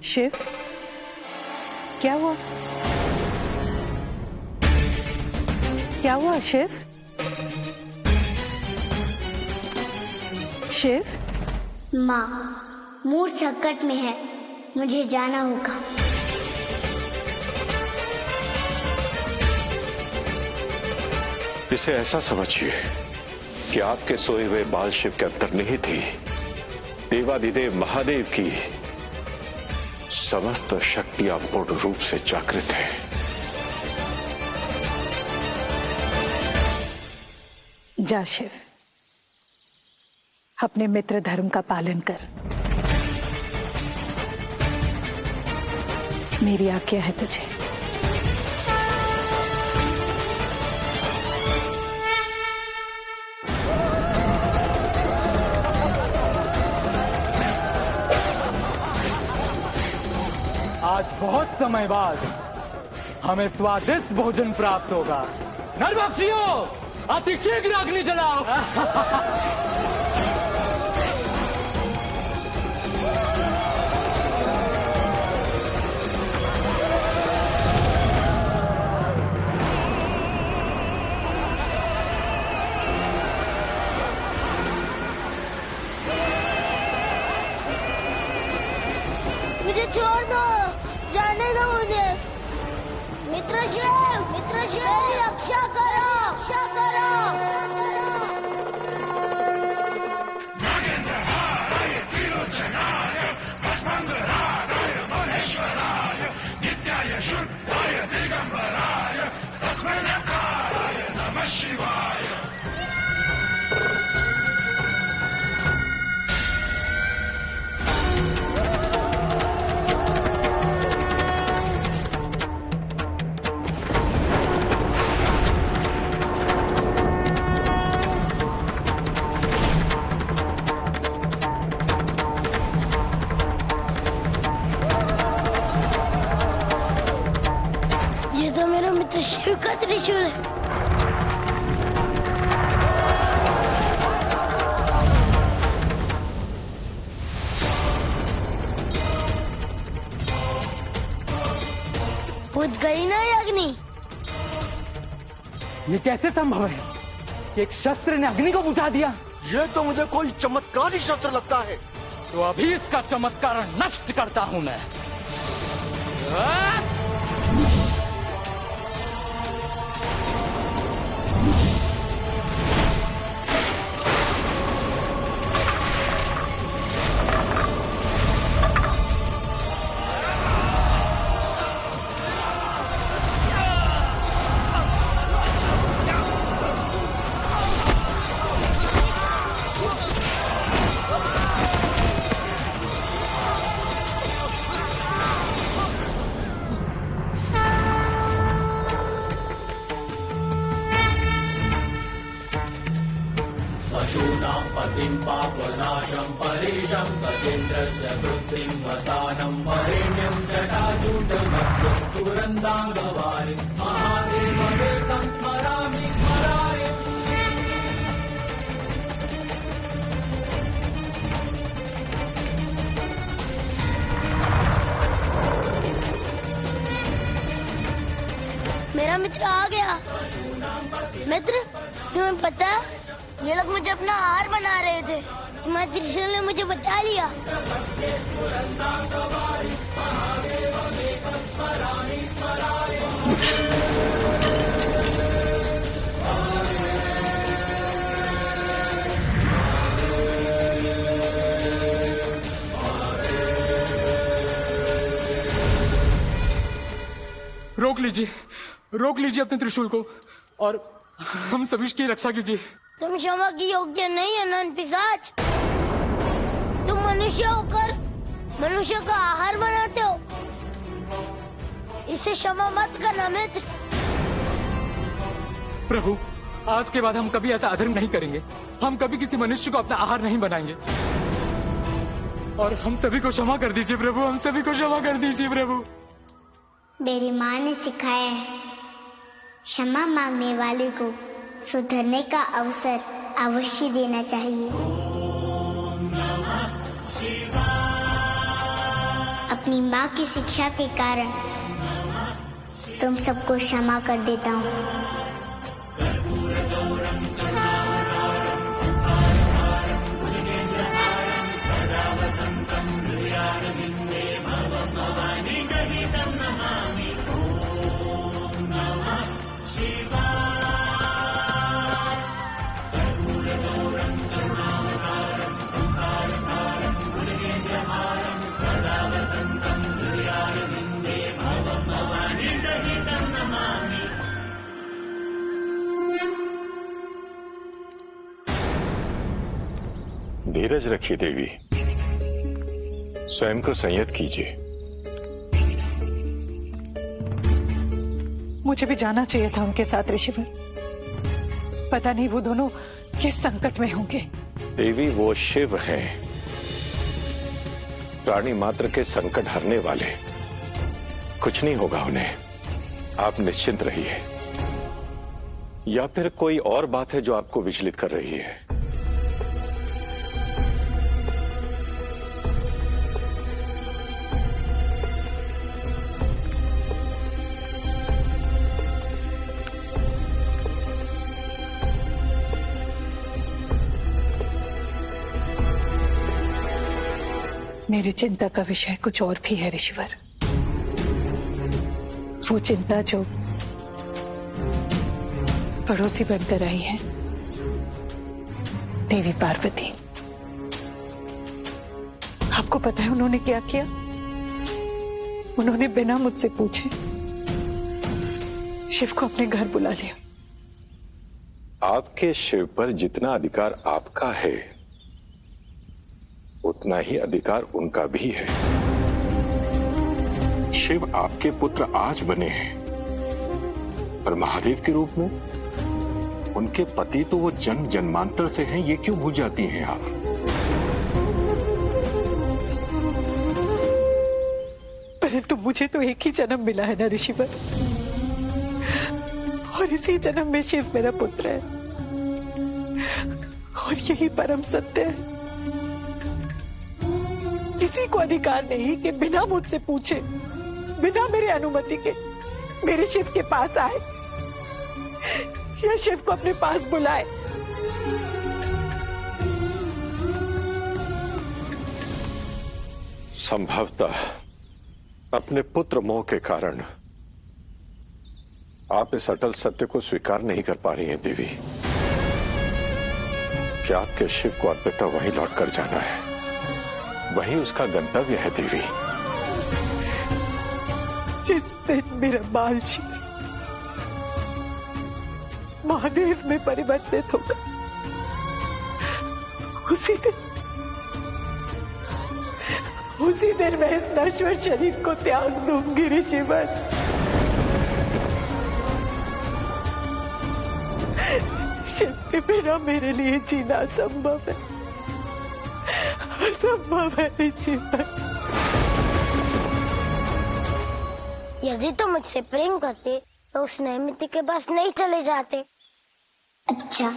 शिव, क्या हुआ? क्या हुआ शिव? शिव? माँ, मूड संकट में है, मुझे जाना होगा। इसे ऐसा समझिए कि आपके सोए हुए बाल शिव के अंतर्निहित ही देवाधिदेव महादेव की समस्त शक्तियां पूर्ण रूप से जागृत है। जा शिव, अपने मित्र धर्म का पालन कर। मेरी आज्ञा है तुझे। आज बहुत समय बाद हमें स्वादिष्ट भोजन प्राप्त होगा। नरभक्षियों, अतिशीघ्र अग्नि जलाओ। मुझे छोड़ दो, जाने दो मुझे। मित्र शिव, मेरी रक्षा करो, रक्षा करो। ये तो मेरा मित्र शिव का त्रिशूल है। बुझ गई ना ये अग्नि? ये कैसे संभव है कि एक शस्त्र ने अग्नि को बुझा दिया? ये तो मुझे कोई चमत्कारी शस्त्र लगता है। तो अभी इसका चमत्कार नष्ट करता हूं मैं। पशूनां पतिं पापनाशं परेशं कसेन्द्रस्य कृत्रिं वसानं वरेण्यं जटाजूटमभ्यं सुरन्दाङ्गवारि महादेवमेतं स्मरामि स्मरामि। मेरा मित्र आ गया। मित्र, तुम्हें पता है ये लोग मुझे अपना आहार बना रहे थे। तुम्हारे त्रिशूल ने मुझे बचा लिया। रोक लीजिए अपने त्रिशूल को और हम सभी की रक्षा कीजिए। तुम क्षमा की योग्य नहीं है नन पिशाच। तुम मनुष्य होकर मनुष्य का आहार बनाते हो। इसे क्षमा मत करना मित्र। प्रभु, आज के बाद हम कभी ऐसा अधर्म नहीं करेंगे। हम कभी किसी मनुष्य को अपना आहार नहीं बनाएंगे। और हम सभी को क्षमा कर दीजिए प्रभु, हम सभी को क्षमा कर दीजिए प्रभु। मेरी माँ ने सिखाया है, क्षमा मांगने वाले को सुधरने का अवसर अवश्य देना चाहिए। अपनी माँ की शिक्षा के कारण तुम सबको क्षमा कर देता हूँ। धीरज रखिए देवी, स्वयं को संयत कीजिए। मुझे भी जाना चाहिए था उनके साथ ऋषिवर। पता नहीं वो दोनों किस संकट में होंगे। देवी, वो शिव हैं, प्राणी मात्र के संकट हरने वाले। कुछ नहीं होगा उन्हें, आप निश्चिंत रहिए। या फिर कोई और बात है जो आपको विचलित कर रही है? मेरी चिंता का विषय कुछ और भी है ऋषिवर। वो चिंता जो पड़ोसी बनकर आई है, देवी पार्वती। आपको पता है उन्होंने क्या किया? उन्होंने बिना मुझसे पूछे शिव को अपने घर बुला लिया। आपके शिव पर जितना अधिकार आपका है, उतना ही अधिकार उनका भी है। शिव आपके पुत्र आज बने हैं, पर महादेव के रूप में उनके पति तो वो जन्म जन्मांतर से हैं। ये क्यों भूल जाती हैं आप? परंतु मुझे तो एक ही जन्म मिला है ना ऋषिवर, और इसी जन्म में शिव मेरा पुत्र है, और यही परम सत्य है। किसी को अधिकार नहीं कि बिना मुझसे पूछे, बिना मेरी अनुमति के मेरे शिव के पास आए या शिव को अपने पास बुलाए। संभवतः अपने पुत्र मोह के कारण आप इस अटल सत्य को स्वीकार नहीं कर पा रही हैं देवी, कि आपके शिव को अर्पिता वहीं लौट कर जाना है, वही उसका गंतव्य है देवी। जिस दिन मेरा बाल शिव महादेव में परिवर्तित होगा, उसी दिन मैं इस नश्वर शरीर को त्याग दूंगी ऋषिवर। शिव के बिना मेरे लिए जीना असंभव है, असंभव है ऋषिवर। यदि तुम मुझसे प्रेम करते तो उस नैमित्य के पास नहीं चले जाते। अच्छा,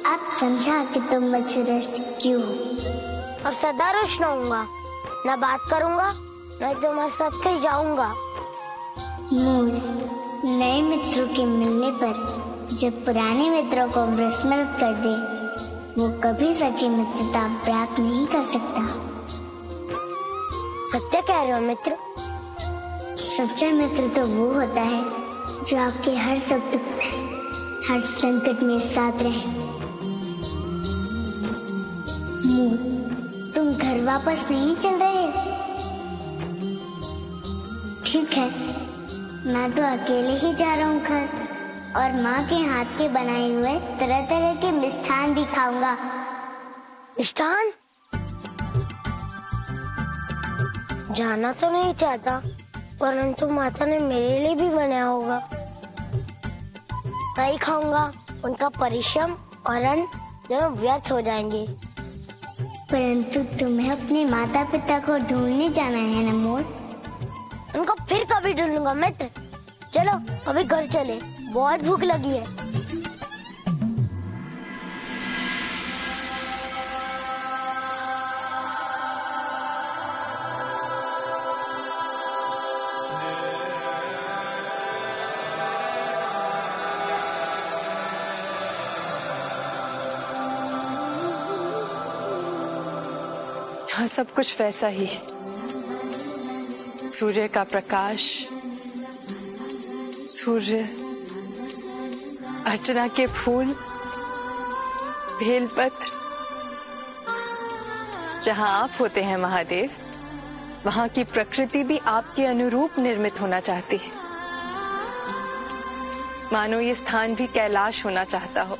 आप समझा कि तुम मुझसे रुष्ट क्यों हो? और सदा रुष्ट रहूंगा, न बात करूंगा न तुम्हारे साथ कहीं जाऊंगा। नए मित्रों के मिलने पर जब पुराने मित्रों को विस्मृत कर दे, वो कभी सच्ची मित्रता प्राप्त नहीं कर सकता। सत्य कह रहे हो मित्र? सच्चा मित्र तो वो होता है जो आपके हर सुख दुख, हर संकट में साथ रहे। तुम घर वापस नहीं चल रहे? ठीक है, मैं तो अकेले ही जा रहा हूँ घर, और माँ के हाथ के बनाए हुए तरह तरह के मिष्ठान भी खाऊंगा। मिष्ठान? जाना तो नहीं चाहता, परंतु माता ने मेरे लिए भी बनाया होगा। नहीं खाऊंगा, उनका परिश्रम और अन्न दोनों व्यर्थ हो जाएंगे। परंतु तुम्हें अपने माता पिता को ढूंढने जाना है ना मोर? उनको फिर कभी ढूंढूंगा मित्र। चलो अभी घर चले, बहुत भूख लगी है। हाँ, सब कुछ वैसा ही है। सूर्य का प्रकाश, सूर्य, अर्चना के फूल, बेलपत्र। जहाँ आप होते हैं महादेव, वहाँ की प्रकृति भी आपके अनुरूप निर्मित होना चाहती है। मानो ये स्थान भी कैलाश होना चाहता हो।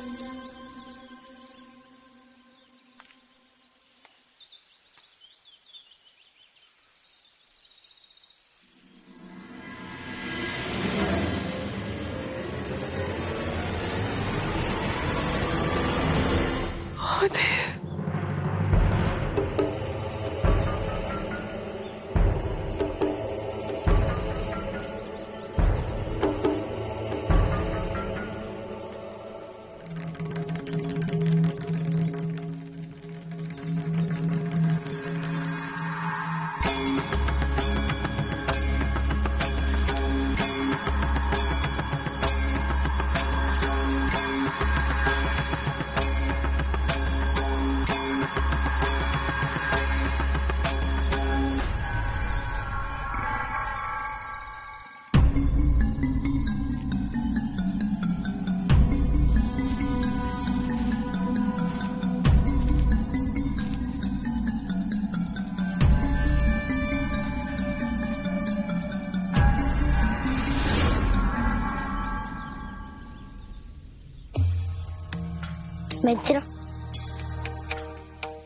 मित्र,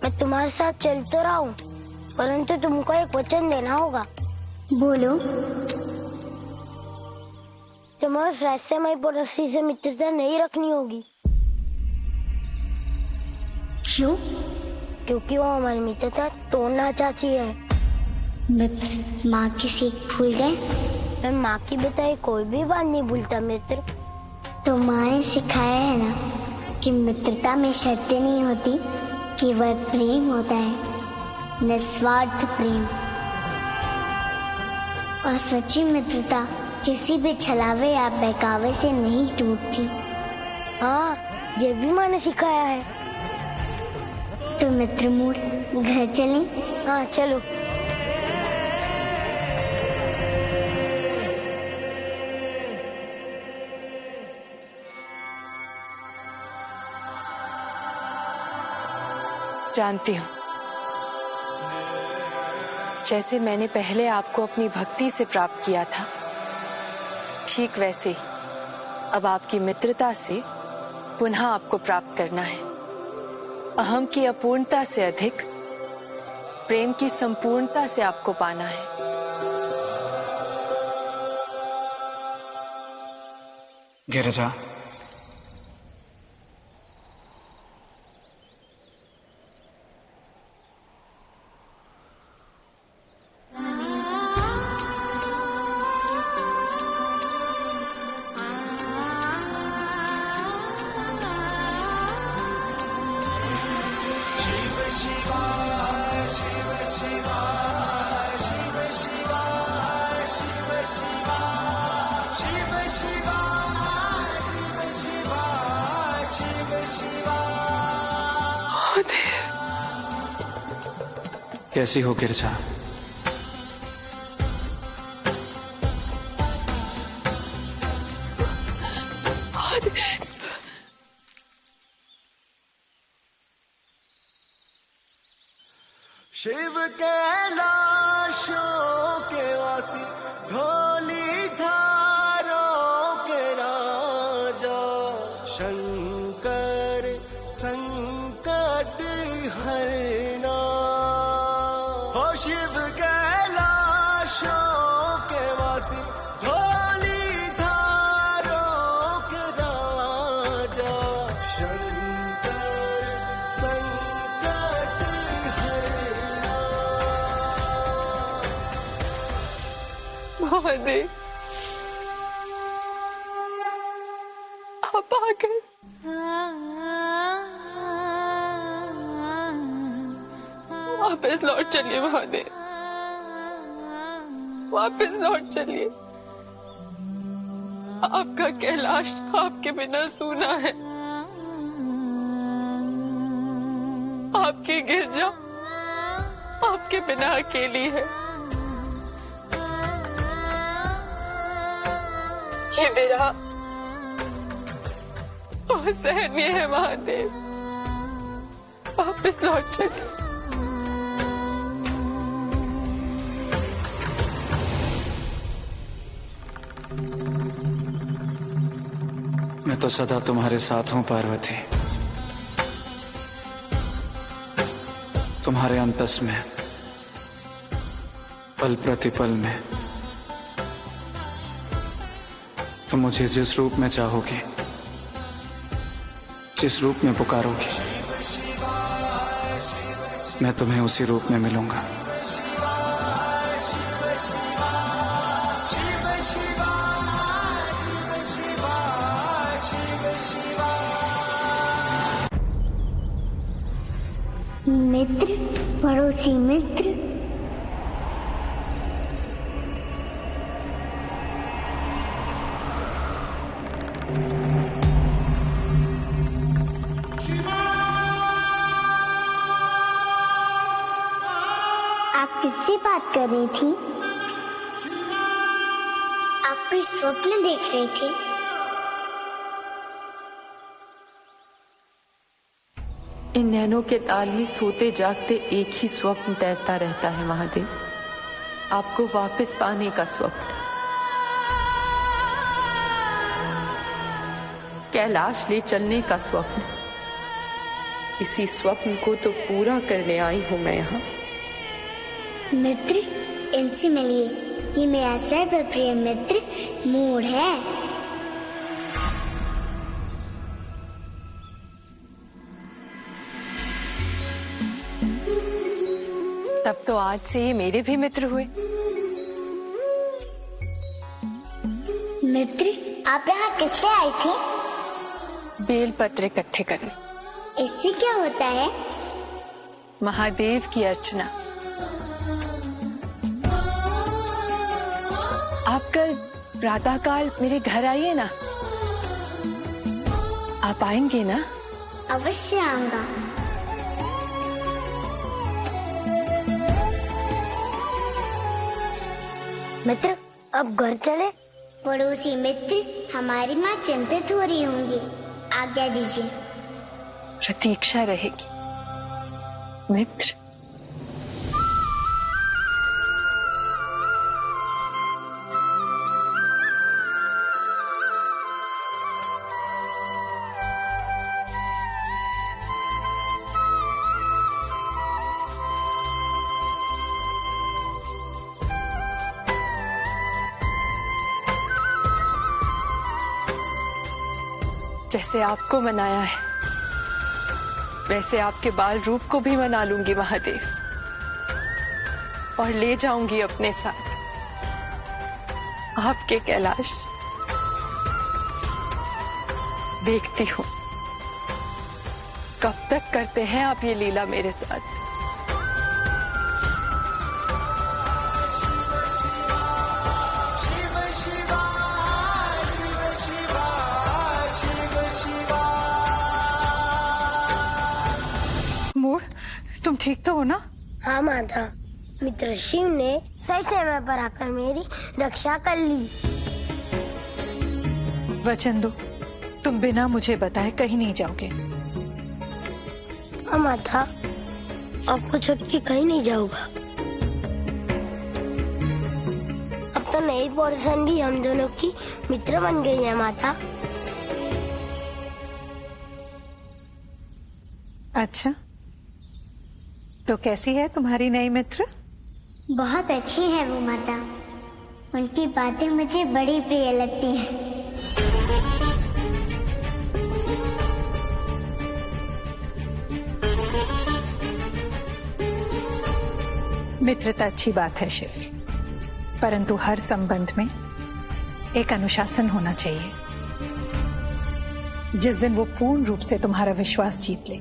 मैं तुम्हारे साथ चल तो रहा हूँ, परंतु तुमको एक वचन देना होगा। बोलो। तुम्हें उस रहस्यमय पड़ोसी से मित्रता नहीं रखनी होगी। क्यों? क्योंकि वो हमारी मित्रता तोड़ना चाहती है। मित्र माँ की सीख भूल गए? मैं माँ की बताई कोई भी बात नहीं भूलता मित्र। तो माँ ने सिखाया है ना कि मित्रता में शर्तें नहीं होती, केवल प्रेम होता है, निस्वार्थ प्रेम। और सच्ची मित्रता किसी भी छलावे या बहकावे से नहीं टूटती। हाँ, ये भी माँ ने सिखाया है। तो मित्र मूड घर चलें? हाँ चलो। जानती हूँ, जैसे मैंने पहले आपको अपनी भक्ति से प्राप्त किया था, ठीक वैसे ही अब आपकी मित्रता से पुनः आपको प्राप्त करना है। अहम की अपूर्णता से अधिक प्रेम की संपूर्णता से आपको पाना है। गिरिजा, कैसी हो गिरिजा? शिव कैलाशों के वासी, धौली धारों के राजा, शंकर संकट हरना। हो शिव कैलाशों के वासी, धौली धारों के राजा, शंकर संकट हरना। महादेव, आप आ गए। वापस लौट चलिए महादेव, वापस लौट चलिए। आपका कैलाश आपके बिना सूना है। आपकी गिरजा आपके बिना अकेली है। ये विरह असहनीय है महादेव, वापस लौट चले। मैं तो सदा तुम्हारे साथ हूं पार्वती, तुम्हारे अंतस में, पल प्रतिपल में। तुम मुझे जिस रूप में चाहोगी, जिस रूप में पुकारोगी, मैं तुम्हें उसी रूप में मिलूंगा। मित्र, पड़ोसी मित्र। आप किससे बात कर रही थी? आप कोई स्वप्न देख रही थी? इन नैनों के ताल में सोते जागते एक ही स्वप्न तैरता रहता है महादेव, आपको वापस पाने का स्वप्न। कैलाश ले चलने का स्वप्न। इसी स्वप्न को तो पूरा करने आई हूं मैं यहाँ। मित्र, इनसे मिलिए, कि मेरा सर्वप्रिय मित्र मूढ़ है। तब तो आज से ये मेरे भी मित्र हुए। मित्र, आप यहाँ किस लिए आई थी? बेलपत्र इकट्ठे करने। इससे क्या होता है? महादेव की अर्चना। आप कल प्रातःकाल मेरे घर आइए ना। आप आएंगे ना? अवश्य आऊंगा। मित्र, अब घर चले। पड़ोसी मित्र, हमारी माँ चिंतित हो रही होंगी, आज्ञा दीजिए। प्रतीक्षा रहेगी मित्र। जैसे आपको मनाया है, वैसे आपके बाल रूप को भी मना लूंगी महादेव, और ले जाऊंगी अपने साथ आपके कैलाश। देखती हूँ कब तक करते हैं आप ये लीला मेरे साथ। मूढ़, तुम ठीक तो हो ना? हाँ माता, मित्र शिव ने सही समय पर आकर मेरी रक्षा कर ली। वचन दो, तुम बिना मुझे बताए कहीं नहीं जाओगे। हाँ माता, आपको छोड़ के कहीं नहीं जाऊंगा। अब तो नई पोर्शन भी हम दोनों की मित्र बन गई है माता। अच्छा, तो कैसी है तुम्हारी नई मित्र? बहुत अच्छी है वो माता, उनकी बातें मुझे बड़ी प्रिय लगती हैं। मित्रता अच्छी बात है शिव, परंतु हर संबंध में एक अनुशासन होना चाहिए। जिस दिन वो पूर्ण रूप से तुम्हारा विश्वास जीत ले,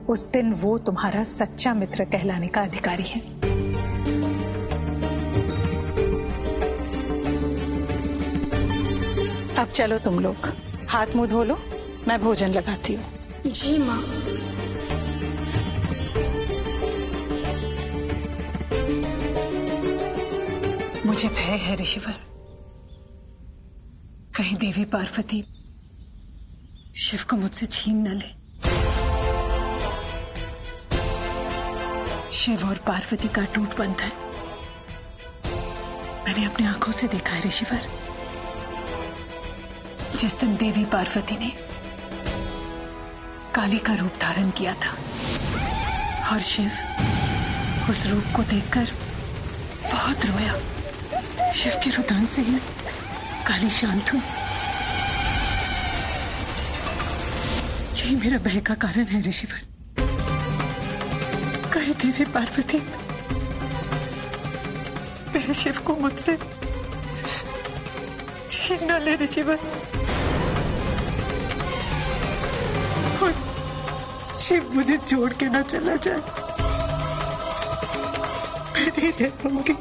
उस दिन वो तुम्हारा सच्चा मित्र कहलाने का अधिकारी है। अब चलो तुम लोग, हाथ मुंह धो लो, मैं भोजन लगाती हूँ। जी माँ। मुझे भय है ऋषिवर, कहीं देवी पार्वती शिव को मुझसे छीन न ले। शिव और पार्वती का टूट बंधन मैंने अपनी आंखों से देखा है ऋषिवर। जिस दिन देवी पार्वती ने काली का रूप धारण किया था और शिव उस रूप को देखकर बहुत रोया, शिव के रुदन से ही काली शांत हुई। यही मेरा भय का कारण है ऋषिवर। कहीं देवी पार्वती मेरे शिव को मुझसे छीन न ले ऋषिवर, और शिव मुझे छोड़ के न चला जाए। मैं नहीं रह पाऊंगी।